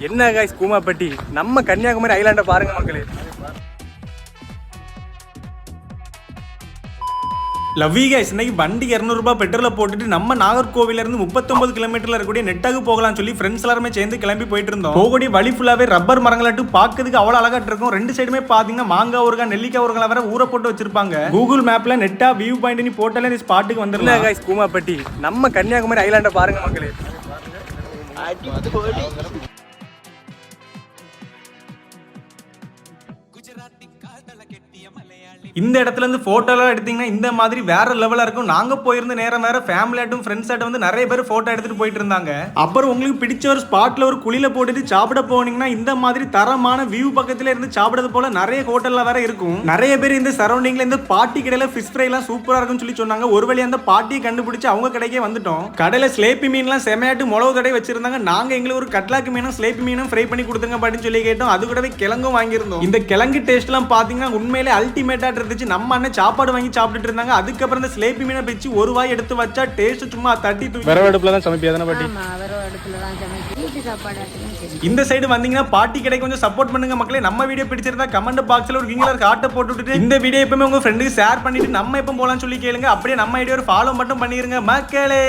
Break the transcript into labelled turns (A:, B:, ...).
A: என்ன गाइस கூமாப்பட்டி நம்ம கன்னியாகுமரி ஐலாண்ட பாருங்க மக்களே. லவ்வி गाइस இன்னைக்கு வண்டி 200 ரூபாய் பெட்ரோல போட்டுட்டு நம்ம நாகர்கோவில்ல இருந்து 39 கிலோமீட்டர்ல இருக்கக்கூடிய நெட்டாகு போகலாம் சொல்லி ஃப்ரெண்ட்ஸ் எல்லாரும் சேர்ந்து கிளம்பி போயிட்டு இருந்தோம். போகடி வழி ஃபுல்லாவே ரப்பர் மரங்களாட்டு பாக்கிறதுக்கு அவ்வளவு அழகா இருக்கும். ரெண்டு சைடுமே பாத்தீங்கன்னா மாங்காய் ஊறுகாய் நெல்லிக்காய் ஊறுகாய் வர ஊற போட்டு வச்சிருப்பாங்க. கூகுள் மேப்ல நெட்டா வியூ பாயிண்ட் நீ போட்டாலே இந்த ஸ்பாட்டுக்கு வந்துடலாம். गाइस கூமாப்பட்டி நம்ம கன்னியாகுமரி ஐலாண்ட பாருங்க மக்களே. இந்த இடத்துல இருந்து போட்டோலாம் எடுத்தீங்கன்னா இந்த மாதிரி வேற லெவலா இருக்கும். நாங்க போயிருந்த நேரம் வேற ஃபேமிலி ஆட்டும் ஃப்ரெண்ட்ஸ் ஆட்டும் வந்து நிறைய பேர் போட்டோ எடுத்துட்டு போயிட்டு இருந்தாங்க. அப்புறம் உங்களுக்கு பிடிச்ச ஒரு ஸ்பாட்ல ஒரு குளியில போட்டுட்டு சாப்பிட போனீங்கன்னா இந்த மாதிரி தரமான வியூ பக்கத்துல இருந்து சாப்பிடுறது போல நிறைய ஹோட்டல்ல வேற இருக்கும். நிறைய பேர் இந்த சரௌண்டிங்ல இந்த பாட்டி கடையில ஃபிஷ் ஃப்ரை எல்லாம் சூப்பரா இருக்கும்னு சொல்லி சொன்னாங்க. ஒரு வழி அந்த பாட்டியை கண்டுபிடிச்சு அவங்க கடைக்கே வந்துட்டோம். கடையில ஸ்லேப்பி மீன் எல்லாம் செமையாட்டு மிளகு தடவை வச்சிருந்தாங்க. நாங்க எங்களுக்கு ஒரு கட்லாக்கு மீனும் ஸ்லேப்பி மீனும் ஃப்ரை பண்ணி கொடுத்துங்க அப்படின்னு சொல்லி கேட்டோம். அது கூடவே கிழங்கும் வாங்கியிருந்தோம். இந்த கிழங்கு டேஸ்ட் எல்லாம் பாத்தீங்கன்னா உண்மையிலே அல்டிமேட்டா இருந்துச்சு. நம்ம அண்ணன் சாப்பாடு வாங்கி சாப்பிட்டுட்டு இருந்தாங்க. அதுக்கப்புறம் இந்த ஸ்லேப்பி மீனை பிச்சு ஒரு வாய் எடுத்து வச்சா டேஸ்ட் சும்மா தட்டி தூக்கி விறகு அடுப்புல தான் சமைப்பியா தானே பாட்டி? ஆமா விறகு அடுப்புல தான் சமைப்பி. வீட்டு சாப்பாடு இந்த சைடு வந்தீங்கன்னா பாட்டி கடைக்கு கொஞ்சம் சப்போர்ட் பண்ணுங்க மக்களே. நம்ம வீடியோ பிடிச்சிருந்தா கமெண்ட் பாக்ஸ்ல ஒரு கிங்கலர் ஹார்ட் போட்டு விட்டுட்டு இந்த வீடியோ எப்பவுமே உங்க ஃப்ரெண்டுக்கு ஷேர் பண்ணிட்டு நம்ம எப்போ போலாம்னு சொல்லி கேளுங்க. அப்படியே நம்ம ஐடியா ஒரு ஃபாலோ மட்டும் பண்ணிருங்க மக்களே.